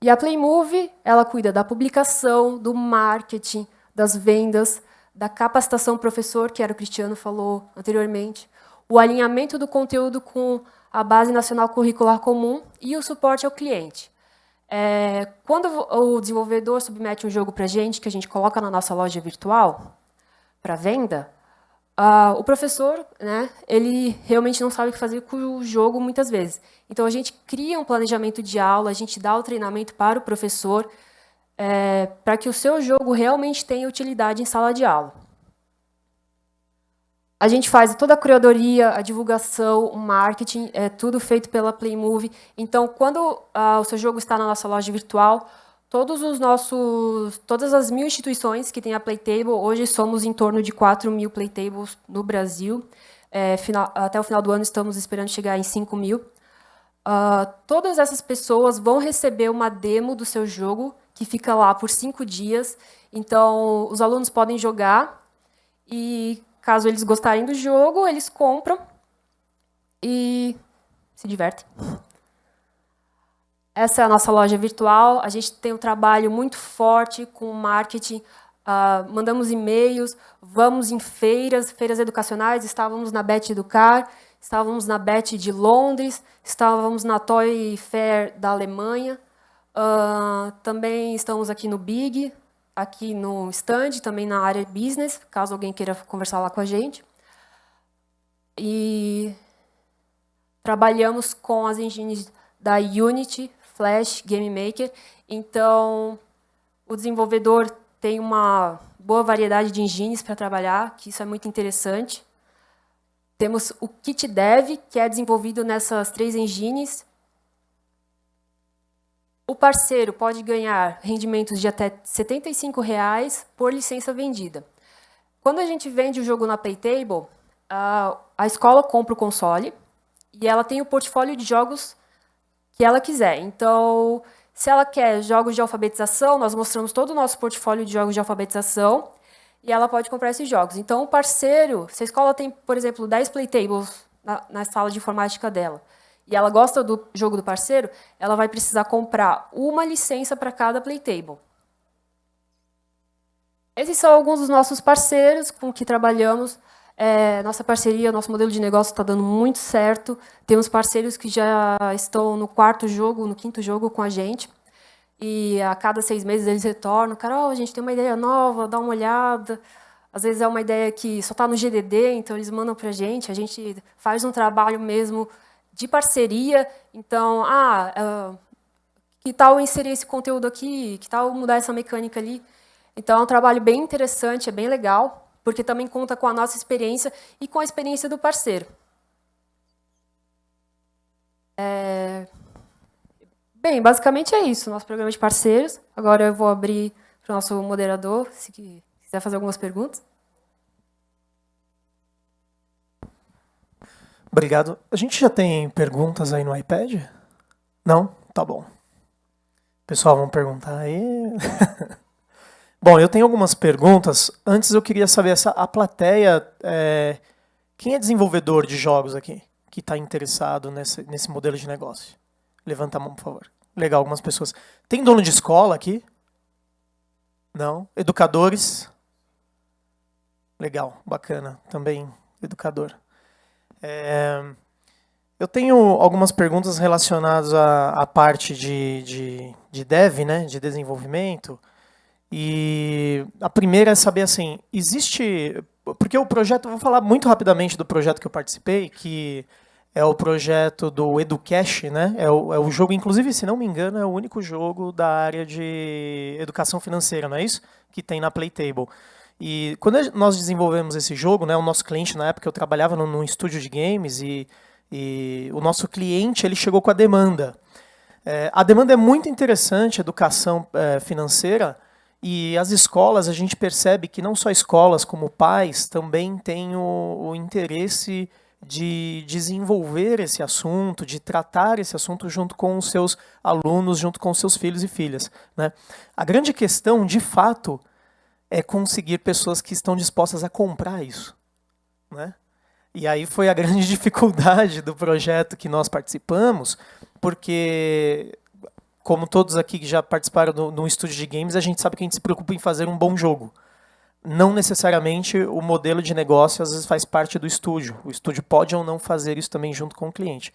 G: E a Playmove, ela cuida da publicação, do marketing, das vendas, da capacitação professor, que era o Cristiano falou anteriormente, o alinhamento do conteúdo com a Base Nacional Curricular Comum e o suporte ao cliente. Quando o desenvolvedor submete um jogo para a gente, que a gente coloca na nossa loja virtual, para venda, o professor, ele realmente não sabe o que fazer com o jogo muitas vezes. Então, a gente cria um planejamento de aula, a gente dá o treinamento para o professor, para que o seu jogo realmente tenha utilidade em sala de aula. A gente faz toda a curadoria, a divulgação, o marketing, tudo feito pela Playmove. Então, quando o seu jogo está na nossa loja virtual, todas as 1.000 instituições que têm a Playtable, hoje somos em torno de 4.000 Playtables no Brasil. Até o final do ano estamos esperando chegar em 5.000. Todas essas pessoas vão receber uma demo do seu jogo, que fica lá por 5 dias. Então, os alunos podem jogar e, caso eles gostarem do jogo, eles compram e se divertem. essa é a nossa loja virtual. A gente tem um trabalho muito forte com marketing. Mandamos e-mails, vamos em feiras educacionais. Estávamos na Bet Educar, estávamos na Bet de Londres, estávamos na Toy Fair da Alemanha. Também estamos aqui no Big, aqui no stand, também na área business, caso alguém queira conversar lá com a gente. E trabalhamos com as engines da Unity, Flash, Game Maker. Então, o desenvolvedor tem uma boa variedade de engines para trabalhar, que isso é muito interessante. Temos o Kit Dev, que é desenvolvido nessas 3 engines. O parceiro pode ganhar rendimentos de até R$ 75,00 por licença vendida. Quando a gente vende o jogo na Playtable, a escola compra o console e ela tem o portfólio de jogos que ela quiser. Então, se ela quer jogos de alfabetização, nós mostramos todo o nosso portfólio de jogos de alfabetização e ela pode comprar esses jogos. Então, o parceiro, se a escola tem, por exemplo, 10 Playtables na sala de informática dela, e ela gosta do jogo do parceiro, ela vai precisar comprar uma licença para cada Playtable. Esses são alguns dos nossos parceiros com que trabalhamos. Nossa parceria, nosso modelo de negócio está dando muito certo. Temos parceiros que já estão no 4º jogo, no 5º jogo com a gente. E a cada 6 meses eles retornam. Carol, a gente tem uma ideia nova, dá uma olhada. Às vezes é uma ideia que só está no GDD, então eles mandam para a gente faz um trabalho mesmo de parceria. Então, que tal inserir esse conteúdo aqui? Que tal mudar essa mecânica ali? Então, é um trabalho bem interessante, é bem legal, porque também conta com a nossa experiência e com a experiência do parceiro. Bem, basicamente é isso, nosso programa de parceiros. Agora eu vou abrir para o nosso moderador, se quiser fazer algumas perguntas.
B: Obrigado. A gente já tem perguntas aí no iPad? Não? Tá bom. Pessoal, vamos perguntar aí. Bom, eu tenho algumas perguntas. Antes eu queria saber, a plateia, quem é desenvolvedor de jogos aqui? Que está interessado nesse modelo de negócio? Levanta a mão, por favor. Legal, algumas pessoas. Tem dono de escola aqui? Não? Educadores? Legal, bacana. Também educador. Eu tenho algumas perguntas relacionadas à parte de dev, né, de desenvolvimento. E a primeira é saber, assim, existe... Porque o projeto, vou falar muito rapidamente do projeto que eu participei, que é o projeto do EduCash, né? É o jogo, inclusive, se não me engano, é o único jogo da área de educação financeira, não é isso? Que tem na Playtable. E quando nós desenvolvemos esse jogo, né, o nosso cliente, na época eu trabalhava num estúdio de games, e o nosso cliente ele chegou com a demanda. A demanda é muito interessante, educação financeira, e as escolas, a gente percebe que não só escolas, como pais, também têm o interesse de desenvolver esse assunto, de tratar esse assunto junto com os seus alunos, junto com os seus filhos e filhas, né? A grande questão, de fato, é conseguir pessoas que estão dispostas a comprar isso, né? E aí foi a grande dificuldade do projeto que nós participamos, porque, como todos aqui que já participaram no estúdio de games, a gente sabe que a gente se preocupa em fazer um bom jogo. Não necessariamente o modelo de negócio às vezes faz parte do estúdio. O estúdio pode ou não fazer isso também junto com o cliente.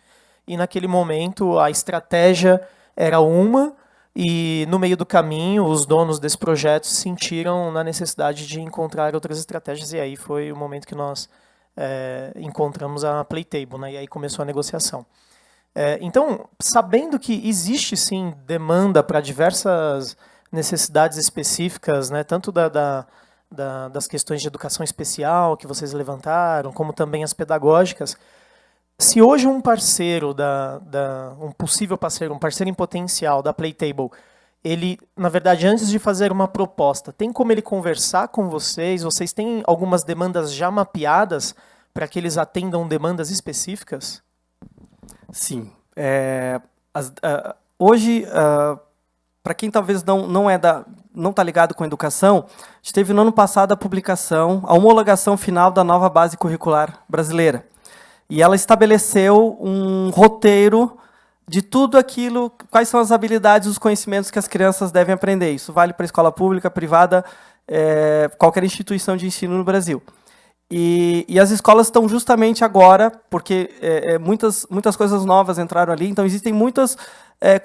B: E naquele momento a estratégia era uma, e no meio do caminho os donos desse projeto sentiram na necessidade de encontrar outras estratégias, e aí foi o momento que nós encontramos a Playtable, né? E aí começou a negociação. Então, sabendo que existe sim demanda para diversas necessidades específicas, né? Tanto das questões de educação especial que vocês levantaram, como também as pedagógicas, se hoje um parceiro, um possível parceiro, um parceiro em potencial da Playtable, ele, na verdade, antes de fazer uma proposta, tem como ele conversar com vocês? Vocês têm algumas demandas já mapeadas para que eles atendam demandas específicas?
C: Sim. Hoje, para quem talvez não está ligado com a educação, a gente teve no ano passado a homologação final da nova base curricular brasileira. E ela estabeleceu um roteiro de tudo aquilo, quais são as habilidades, os conhecimentos que as crianças devem aprender. Isso vale para a escola pública, privada, qualquer instituição de ensino no Brasil. E as escolas estão justamente agora, porque muitas coisas novas entraram ali, então existem muitos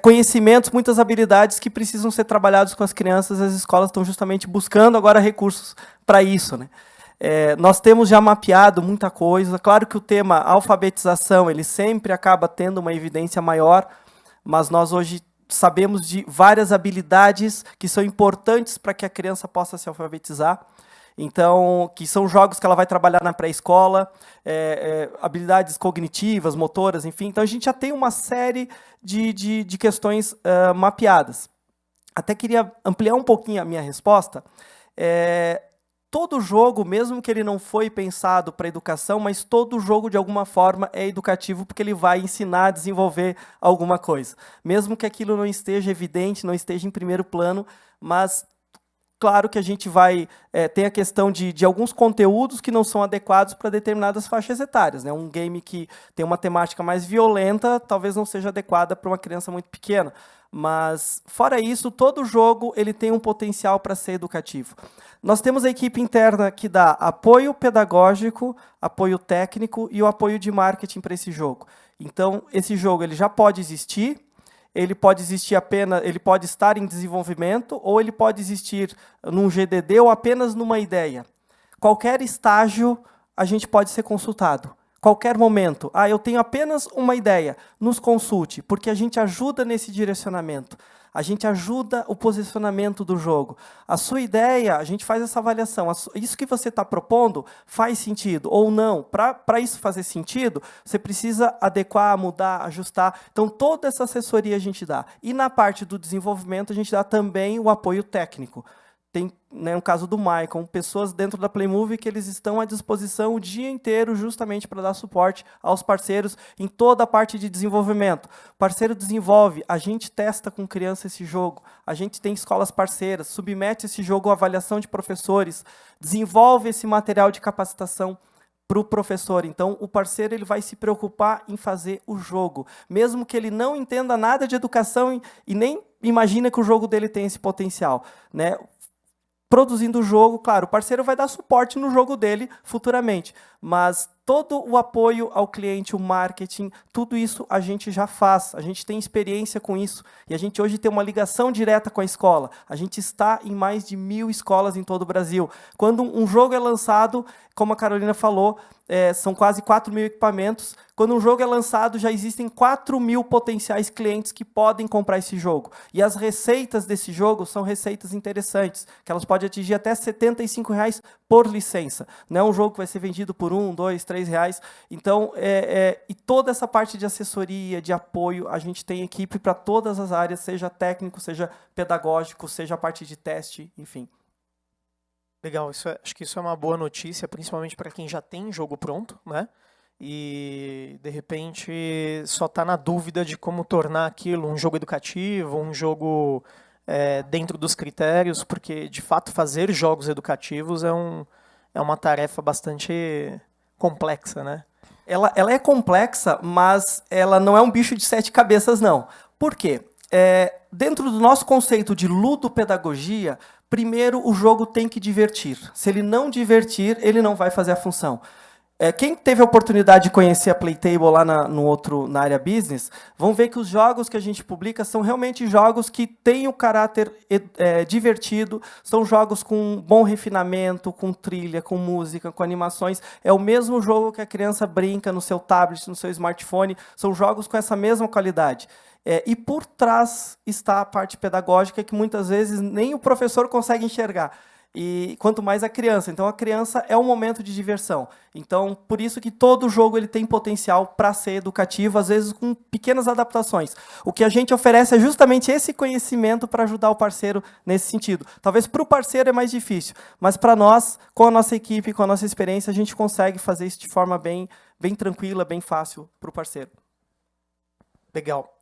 C: conhecimentos, muitas habilidades que precisam ser trabalhados com as crianças, as escolas estão justamente buscando agora recursos para isso, né? Nós temos já mapeado muita coisa, claro que o tema alfabetização, ele sempre acaba tendo uma evidência maior, mas nós hoje sabemos de várias habilidades que são importantes para que a criança possa se alfabetizar. Então, que são jogos que ela vai trabalhar na pré-escola, habilidades cognitivas, motoras, enfim. Então, a gente já tem uma série de questões mapeadas. Até queria ampliar um pouquinho a minha resposta. Todo jogo, mesmo que ele não foi pensado para educação, mas todo jogo, de alguma forma, é educativo, porque ele vai ensinar a desenvolver alguma coisa. Mesmo que aquilo não esteja evidente, não esteja em primeiro plano, mas claro que a gente vai ter a questão de alguns conteúdos que não são adequados para determinadas faixas etárias, né? Um game que tem uma temática mais violenta talvez não seja adequada para uma criança muito pequena. Mas, fora isso, todo jogo ele tem um potencial para ser educativo. Nós temos a equipe interna que dá apoio pedagógico, apoio técnico e o apoio de marketing para esse jogo. Então, esse jogo ele já pode existir, ele pode existir apenas, ele pode estar em desenvolvimento, ou ele pode existir num GDD ou apenas numa ideia. Qualquer estágio a gente pode ser consultado. Qualquer momento. Eu tenho apenas uma ideia. Nos consulte, porque a gente ajuda nesse direcionamento. A gente ajuda o posicionamento do jogo. A sua ideia, a gente faz essa avaliação. Isso que você está propondo faz sentido ou não? Para isso fazer sentido, você precisa adequar, mudar, ajustar. Então, toda essa assessoria a gente dá. E na parte do desenvolvimento, a gente dá também o apoio técnico. Tem, né, no caso do Maicon, pessoas dentro da Playmovie que eles estão à disposição o dia inteiro justamente para dar suporte aos parceiros em toda a parte de desenvolvimento. O parceiro desenvolve, a gente testa com criança esse jogo, a gente tem escolas parceiras, submete esse jogo à avaliação de professores, desenvolve esse material de capacitação para o professor. Então, o parceiro ele vai se preocupar em fazer o jogo, mesmo que ele não entenda nada de educação e nem imagina que o jogo dele tem esse potencial, né? Produzindo o jogo, claro, o parceiro vai dar suporte no jogo dele futuramente, mas todo o apoio ao cliente, o marketing, tudo isso a gente já faz, a gente tem experiência com isso, e a gente hoje tem uma ligação direta com a escola. A gente está em mais de 1.000 escolas em todo o Brasil. Quando um jogo é lançado, como a Carolina falou, são quase 4.000 equipamentos. Quando um jogo é lançado, já existem 4.000 potenciais clientes que podem comprar esse jogo. E as receitas desse jogo são receitas interessantes, que elas podem atingir até R$ 75,00 por licença. Não é um jogo que vai ser vendido por R$ 1, R$ 2, R$ 3,00. Então, e toda essa parte de assessoria, de apoio, a gente tem equipe para todas as áreas, seja técnico, seja pedagógico, seja a parte de teste, enfim.
B: Legal, acho que isso é uma boa notícia, principalmente para quem já tem jogo pronto, né? E, de repente, só está na dúvida de como tornar aquilo um jogo educativo, um jogo dentro dos critérios, porque, de fato, fazer jogos educativos é uma tarefa bastante complexa, né?
C: Ela é complexa, mas ela não é um bicho de 7 cabeças, não. Por quê? Dentro do nosso conceito de ludopedagogia, primeiro o jogo tem que divertir. Se ele não divertir, ele não vai fazer a função. Quem teve a oportunidade de conhecer a Playtable lá na área business, vão ver que os jogos que a gente publica são realmente jogos que têm o caráter divertido, são jogos com bom refinamento, com trilha, com música, com animações. É o mesmo jogo que a criança brinca no seu tablet, no seu smartphone, são jogos com essa mesma qualidade. E por trás está a parte pedagógica que muitas vezes nem o professor consegue enxergar. E quanto mais a criança. Então, a criança é um momento de diversão. Então, por isso que todo jogo ele tem potencial para ser educativo, às vezes com pequenas adaptações. O que a gente oferece é justamente esse conhecimento para ajudar o parceiro nesse sentido. Talvez para o parceiro é mais difícil, mas para nós, com a nossa equipe, com a nossa experiência, a gente consegue fazer isso de forma bem tranquila, bem fácil para o parceiro.
B: Legal.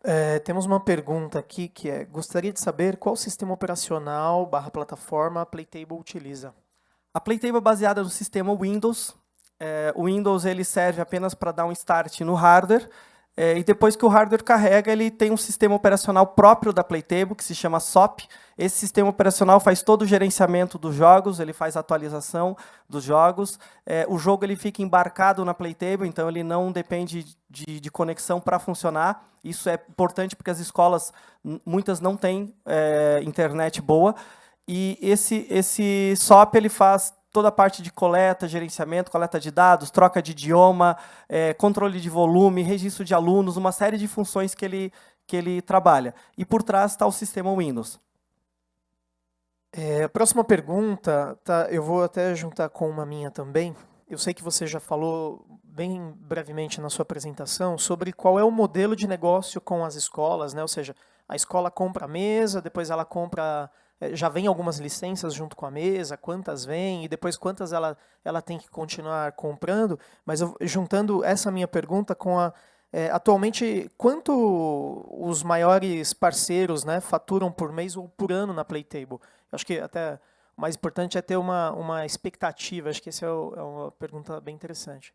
B: Temos uma pergunta aqui que gostaria de saber qual sistema operacional / plataforma a Playtable utiliza.
C: A Playtable é baseada no sistema Windows. O Windows ele serve apenas para dar um start no hardware. e depois que o hardware carrega, ele tem um sistema operacional próprio da Playtable, que se chama SOP. Esse sistema operacional faz todo o gerenciamento dos jogos, ele faz a atualização dos jogos. O jogo ele fica embarcado na Playtable, então ele não depende de conexão para funcionar. Isso é importante porque as escolas, muitas não têm internet boa. E esse SOP ele faz toda a parte de coleta, gerenciamento, coleta de dados, troca de idioma, controle de volume, registro de alunos, uma série de funções que ele trabalha. E por trás está o sistema Windows.
B: Próxima pergunta, tá, eu vou até juntar com uma minha também. Eu sei que você já falou bem brevemente na sua apresentação sobre qual é o modelo de negócio com as escolas, né? Ou seja, a escola compra a mesa, depois ela compra... Já vem algumas licenças junto com a mesa, quantas vem, e depois quantas ela tem que continuar comprando. Mas juntando essa minha pergunta com atualmente, quanto os maiores parceiros, né, faturam por mês ou por ano na Playtable? Eu acho que até o mais importante é ter uma expectativa. Acho que essa é uma pergunta bem interessante.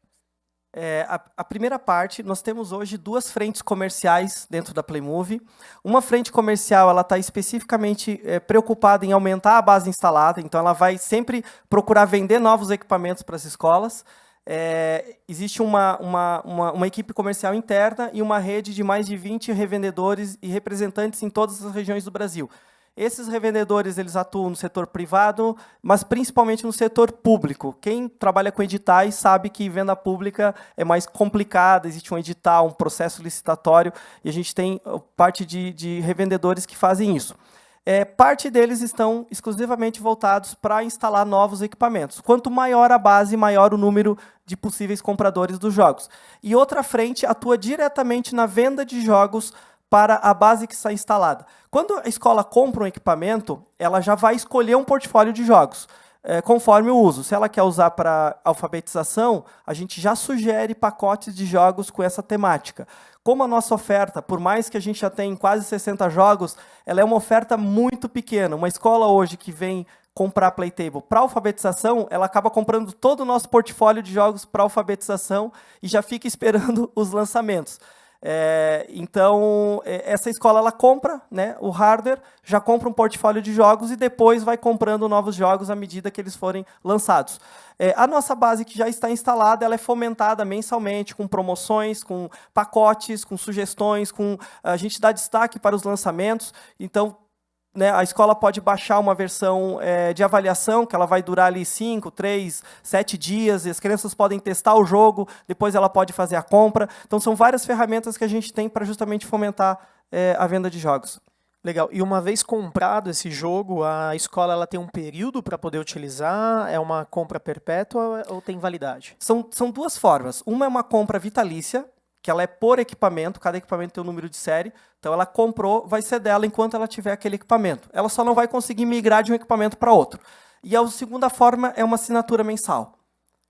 C: A primeira parte, nós temos hoje 2 frentes comerciais dentro da Playmovie. Uma frente comercial ela está especificamente preocupada em aumentar a base instalada, então ela vai sempre procurar vender novos equipamentos para as escolas. Existe uma equipe comercial interna e uma rede de mais de 20 revendedores e representantes em todas as regiões do Brasil. Esses revendedores eles atuam no setor privado, mas principalmente no setor público. Quem trabalha com editais sabe que venda pública é mais complicada, existe um edital, um processo licitatório, e a gente tem parte de revendedores que fazem isso. Parte deles estão exclusivamente voltados para instalar novos equipamentos. Quanto maior a base, maior o número de possíveis compradores dos jogos. E outra frente atua diretamente na venda de jogos para a base que está instalada. Quando a escola compra um equipamento, ela já vai escolher um portfólio de jogos, conforme o uso. Se ela quer usar para alfabetização, a gente já sugere pacotes de jogos com essa temática. Como a nossa oferta, por mais que a gente já tenha quase 60 jogos, ela é uma oferta muito pequena. Uma escola hoje que vem comprar Playtable para alfabetização, ela acaba comprando todo o nosso portfólio de jogos para alfabetização e já fica esperando os lançamentos. Então, essa escola ela compra, né, o hardware, já compra um portfólio de jogos e depois vai comprando novos jogos à medida que eles forem lançados. A nossa base que já está instalada, ela é fomentada mensalmente com promoções, com pacotes, com sugestões, a gente dá destaque para os lançamentos. Então, né, a escola pode baixar uma versão de avaliação, que ela vai durar ali 5, 3, 7 dias, e as crianças podem testar o jogo, depois ela pode fazer a compra. Então, são várias ferramentas que a gente tem para justamente fomentar a venda de jogos.
B: Legal. E uma vez comprado esse jogo, a escola ela tem um período para poder utilizar? É uma compra perpétua ou tem validade?
C: São 2 formas. Uma é uma compra vitalícia, que ela é por equipamento, cada equipamento tem um número de série, então ela comprou, vai ser dela enquanto ela tiver aquele equipamento. Ela só não vai conseguir migrar de um equipamento para outro. E a segunda forma é uma assinatura mensal.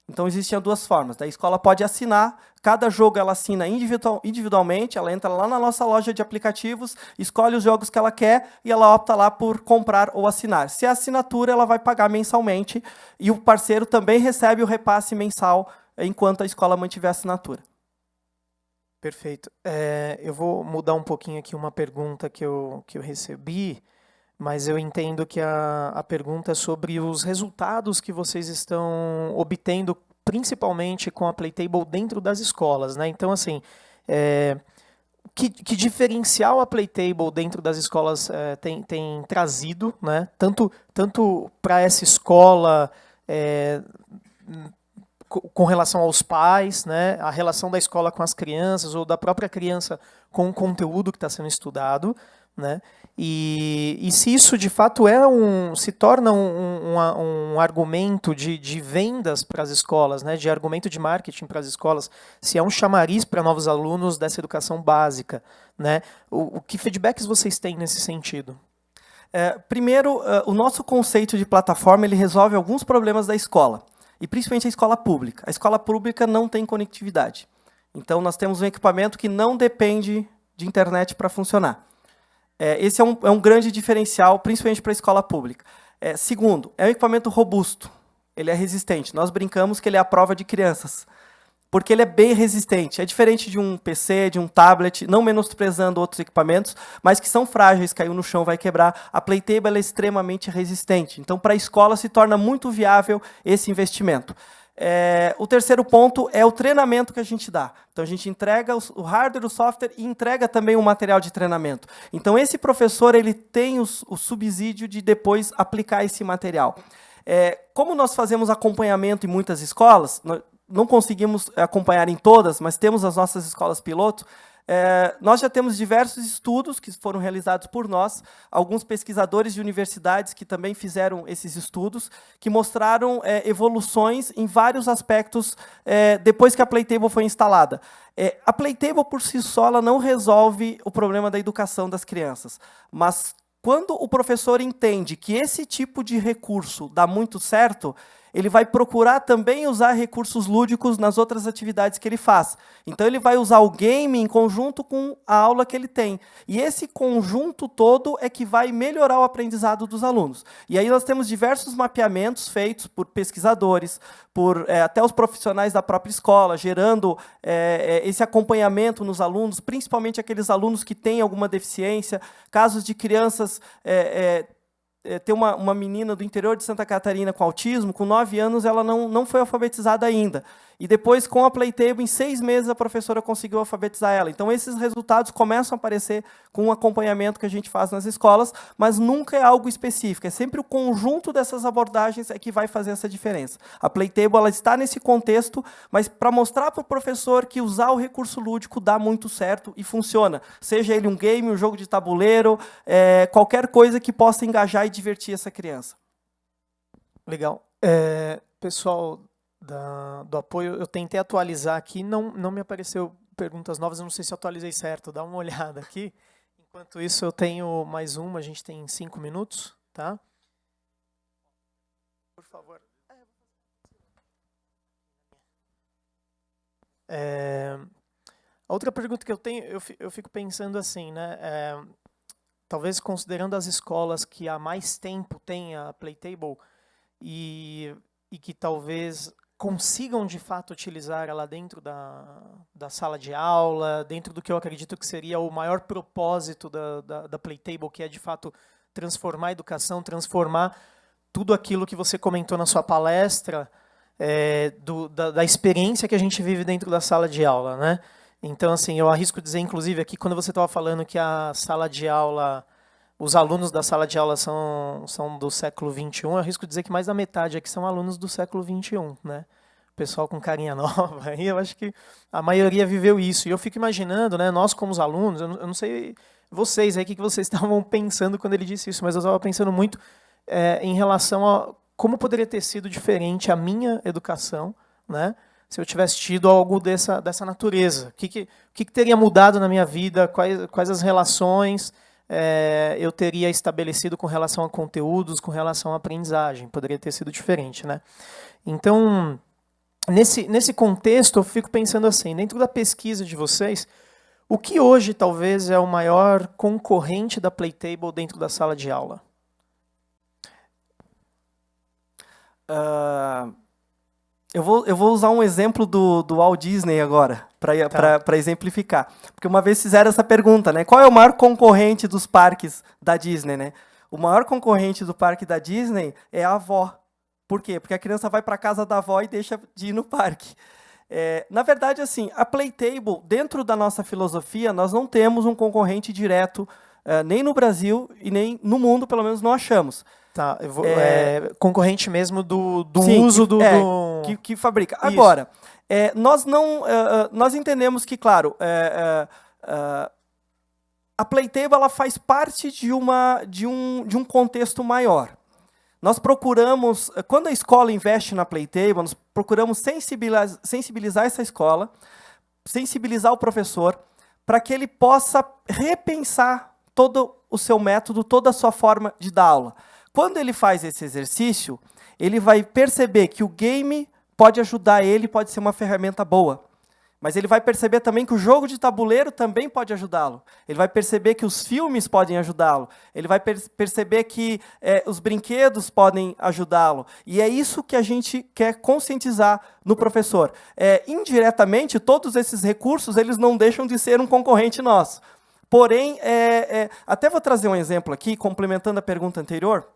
C: Então existem 2 formas. A escola pode assinar, cada jogo ela assina individualmente, ela entra lá na nossa loja de aplicativos, escolhe os jogos que ela quer e ela opta lá por comprar ou assinar. Se é assinatura, ela vai pagar mensalmente e o parceiro também recebe o repasse mensal enquanto a escola mantiver a assinatura.
B: Perfeito. Eu vou mudar um pouquinho aqui uma pergunta que eu recebi, mas eu entendo que a pergunta é sobre os resultados que vocês estão obtendo, principalmente com a Playtable dentro das escolas, né? Então, assim, que diferencial a Playtable dentro das escolas tem trazido, né? Tanto para essa escola... com relação aos pais, né, a relação da escola com as crianças, ou da própria criança com o conteúdo que está sendo estudado, né, e se isso de fato se torna um argumento de vendas para as escolas, né, de argumento de marketing para as escolas, se é um chamariz para novos alunos dessa educação básica, né, que feedbacks vocês têm nesse sentido?
C: Primeiro, o nosso conceito de plataforma ele resolve alguns problemas da escola. E principalmente a escola pública. A escola pública não tem conectividade. Então, nós temos um equipamento que não depende de internet para funcionar. Esse é um grande diferencial, principalmente para a escola pública. Segundo, é um equipamento robusto. Ele é resistente. Nós brincamos que ele é a prova de crianças. porque ele é bem resistente. É diferente de um PC, de um tablet, não menosprezando outros equipamentos, mas que são frágeis, caiu no chão, vai quebrar. A Playtable ela é extremamente resistente. Então, para a escola, se torna muito viável esse investimento. O terceiro ponto é o treinamento que a gente dá. Então, a gente entrega o hardware, o software e entrega também o material de treinamento. Então, esse professor ele tem o subsídio de depois aplicar esse material. Como nós fazemos acompanhamento em muitas escolas, não conseguimos acompanhar em todas, mas temos as nossas escolas piloto, nós já temos diversos estudos que foram realizados por nós, alguns pesquisadores de universidades que também fizeram esses estudos, que mostraram evoluções em vários aspectos depois que a Playtable foi instalada. A Playtable, por si só, ela não resolve o problema da educação das crianças, mas quando o professor entende que esse tipo de recurso dá muito certo, ele vai procurar também usar recursos lúdicos nas outras atividades que ele faz. Então, ele vai usar o game em conjunto com a aula que ele tem. E esse conjunto todo é que vai melhorar o aprendizado dos alunos. E aí nós temos diversos mapeamentos feitos por pesquisadores, por até os profissionais da própria escola, gerando esse acompanhamento nos alunos, principalmente aqueles alunos que têm alguma deficiência, casos de crianças... Tem uma menina do interior de Santa Catarina com autismo, com 9 anos, ela não foi alfabetizada ainda. E depois, com a Playtable, em 6 meses, a professora conseguiu alfabetizar ela. Então, esses resultados começam a aparecer com o acompanhamento que a gente faz nas escolas, mas nunca é algo específico. É sempre o conjunto dessas abordagens que vai fazer essa diferença. A Playtable ela está nesse contexto, mas para mostrar para o professor que usar o recurso lúdico dá muito certo e funciona. Seja ele um game, um jogo de tabuleiro, qualquer coisa que possa engajar e divertir essa criança.
B: Legal. Pessoal do apoio, eu tentei atualizar aqui, não me apareceu perguntas novas, eu não sei se eu atualizei certo, dá uma olhada aqui. Enquanto isso, eu tenho mais uma, a gente tem 5 minutos, tá? Por favor. A outra pergunta que eu tenho, eu fico pensando assim, né? Talvez considerando as escolas que há mais tempo têm a Playtable e que talvez consigam, de fato, utilizar ela dentro da sala de aula, dentro do que eu acredito que seria o maior propósito da Playtable, que é, de fato, transformar a educação, transformar tudo aquilo que você comentou na sua palestra, da experiência que a gente vive dentro da sala de aula, né? Então, assim, eu arrisco dizer, inclusive, aqui, quando você estava falando que a sala de aula, os alunos da sala de aula são do século XXI, eu arrisco dizer que mais da metade aqui são alunos do século XXI, né? Pessoal com carinha nova, aí eu acho que a maioria viveu isso. E eu fico imaginando, né, nós como os alunos, eu não sei vocês aí, o que vocês estavam pensando quando ele disse isso, mas eu estava pensando muito em relação a como poderia ter sido diferente a minha educação, né? Se eu tivesse tido algo dessa natureza. O que teria mudado na minha vida, quais as relações eu teria estabelecido com relação a conteúdos, com relação à aprendizagem. Poderia ter sido diferente, né? Então, nesse contexto, eu fico pensando assim, dentro da pesquisa de vocês, o que hoje talvez é o maior concorrente da Playtable dentro da sala de aula?
C: Eu vou usar um exemplo do Walt Disney agora, para exemplificar. Porque uma vez fizeram essa pergunta, né? Qual é o maior concorrente dos parques da Disney, né? O maior concorrente do parque da Disney é a avó. Por quê? Porque a criança vai para a casa da avó e deixa de ir no parque. Na verdade, assim, a Playtable, dentro da nossa filosofia, nós não temos um concorrente direto, nem no Brasil e nem no mundo, pelo menos não achamos.
B: Tá, concorrente mesmo do
C: sim,
B: uso
C: que fabrica. Isso. Agora, nós entendemos que, claro, a Playtable ela faz parte de um contexto maior. Nós procuramos, quando a escola investe na Playtable, nós procuramos sensibilizar essa escola, sensibilizar o professor, para que ele possa repensar todo o seu método, toda a sua forma de dar aula. Quando ele faz esse exercício, ele vai perceber que o game pode ajudar ele, pode ser uma ferramenta boa. Mas ele vai perceber também que o jogo de tabuleiro também pode ajudá-lo. Ele vai perceber que os filmes podem ajudá-lo. Ele vai perceber que os brinquedos podem ajudá-lo. E é isso que a gente quer conscientizar no professor. Indiretamente, todos esses recursos eles não deixam de ser um concorrente nosso. Porém, até vou trazer um exemplo aqui, complementando a pergunta anterior.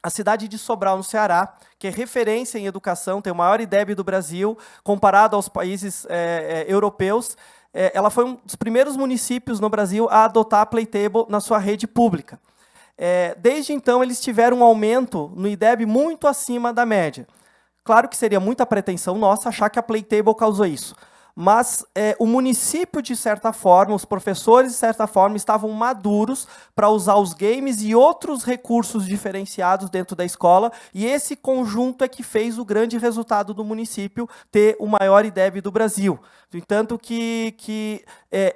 C: A cidade de Sobral, no Ceará, que é referência em educação, tem o maior IDEB do Brasil, comparado aos países europeus, ela foi um dos primeiros municípios no Brasil a adotar a Playtable na sua rede pública. Desde então, eles tiveram um aumento no IDEB muito acima da média. Claro que seria muita pretensão nossa achar que a Playtable causou isso. Mas o município, de certa forma, os professores, de certa forma, estavam maduros para usar os games e outros recursos diferenciados dentro da escola, e esse conjunto é que fez o grande resultado do município ter o maior IDEB do Brasil. Entanto que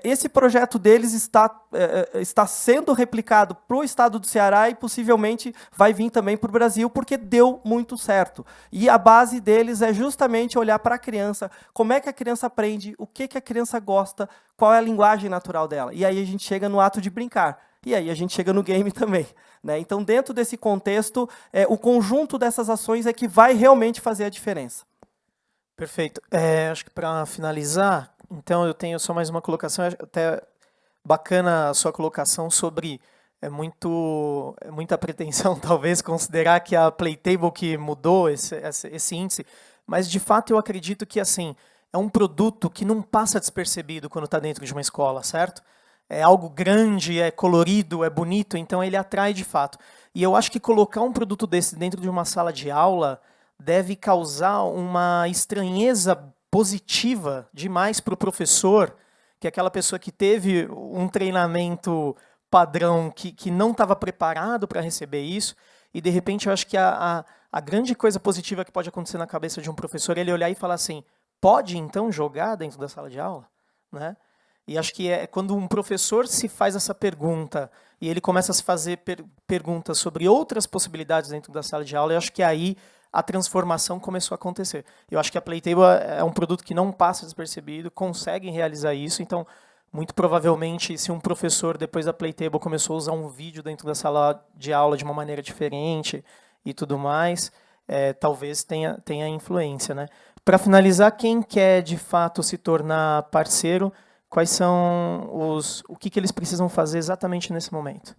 C: esse projeto deles está sendo replicado para o estado do Ceará e possivelmente vai vir também para o Brasil, porque deu muito certo. E a base deles é justamente olhar para a criança, como é que a criança aprende, o que a criança gosta, qual é a linguagem natural dela. E aí a gente chega no ato de brincar. E aí a gente chega no game também. Né? Então, dentro desse contexto, o conjunto dessas ações é que vai realmente fazer a diferença.
B: Perfeito. Acho que para finalizar, então eu tenho só mais uma colocação, até bacana a sua colocação sobre muita pretensão, talvez, considerar que a Playtable que mudou esse índice, mas de fato eu acredito que assim, é um produto que não passa despercebido quando está dentro de uma escola, certo? É algo grande, é colorido, é bonito, então ele atrai de fato. E eu acho que colocar um produto desse dentro de uma sala de aula deve causar uma estranheza positiva demais para o professor, que é aquela pessoa que teve um treinamento padrão que não estava preparado para receber isso, e de repente eu acho que a grande coisa positiva que pode acontecer na cabeça de um professor é ele olhar e falar assim, pode então jogar dentro da sala de aula? Né? E acho que quando um professor se faz essa pergunta e ele começa a se fazer perguntas sobre outras possibilidades dentro da sala de aula, eu acho que aí a transformação começou a acontecer. Eu acho que a Playtable é um produto que não passa despercebido, consegue realizar isso, então, muito provavelmente, se um professor, depois da Playtable, começou a usar um vídeo dentro da sala de aula de uma maneira diferente e tudo mais, talvez tenha influência. Né? Para finalizar, quem quer, de fato, se tornar parceiro, quais são o que eles precisam fazer exatamente nesse momento?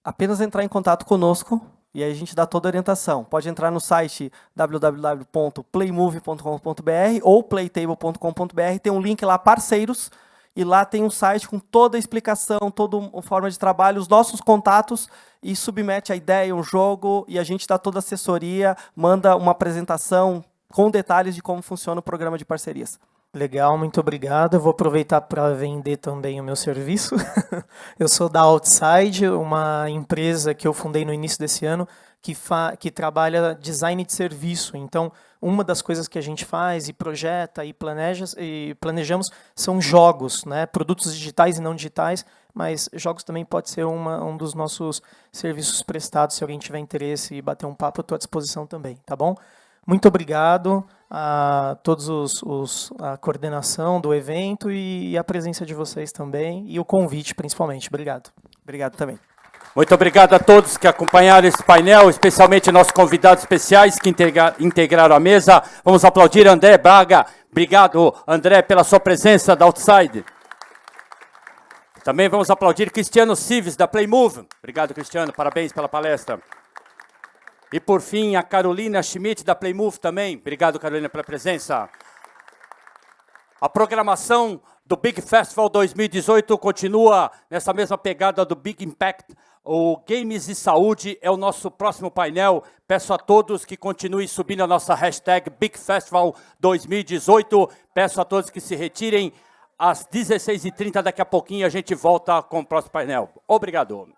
C: Apenas entrar em contato conosco, e aí a gente dá toda a orientação. Pode entrar no site www.playmove.com.br ou playtable.com.br, tem um link lá, parceiros, e lá tem um site com toda a explicação, toda a forma de trabalho, os nossos contatos, e submete a ideia, um jogo, e a gente dá toda a assessoria, manda uma apresentação com detalhes de como funciona o programa de parcerias.
B: Legal, muito obrigado. Eu vou aproveitar para vender também o meu serviço. Eu sou da Outside, uma empresa que eu fundei no início desse ano, que trabalha design de serviço. Então, uma das coisas que a gente faz e projeta e planejamos são jogos, né? Produtos digitais e não digitais, mas jogos também pode ser um dos nossos serviços prestados. Se alguém tiver interesse e bater um papo, eu estou à disposição também, tá bom? Muito obrigado a todos a coordenação do evento e a presença de vocês também, e o convite principalmente. Obrigado.
C: Obrigado também.
A: Muito obrigado a todos que acompanharam esse painel, especialmente nossos convidados especiais que integraram a mesa. Vamos aplaudir André Braga. Obrigado, André, pela sua presença da Outside. Também vamos aplaudir Cristiano Cives, da Playmove. Obrigado, Cristiano. Parabéns pela palestra. E, por fim, a Carolina Schmidt, da Playmove também. Obrigado, Carolina, pela presença. A programação do Big Festival 2018 continua nessa mesma pegada do Big Impact. O Games e Saúde é o nosso próximo painel. Peço a todos que continuem subindo a nossa hashtag Big Festival 2018. Peço a todos que se retirem. Às 16h30, daqui a pouquinho, a gente volta com o próximo painel. Obrigado.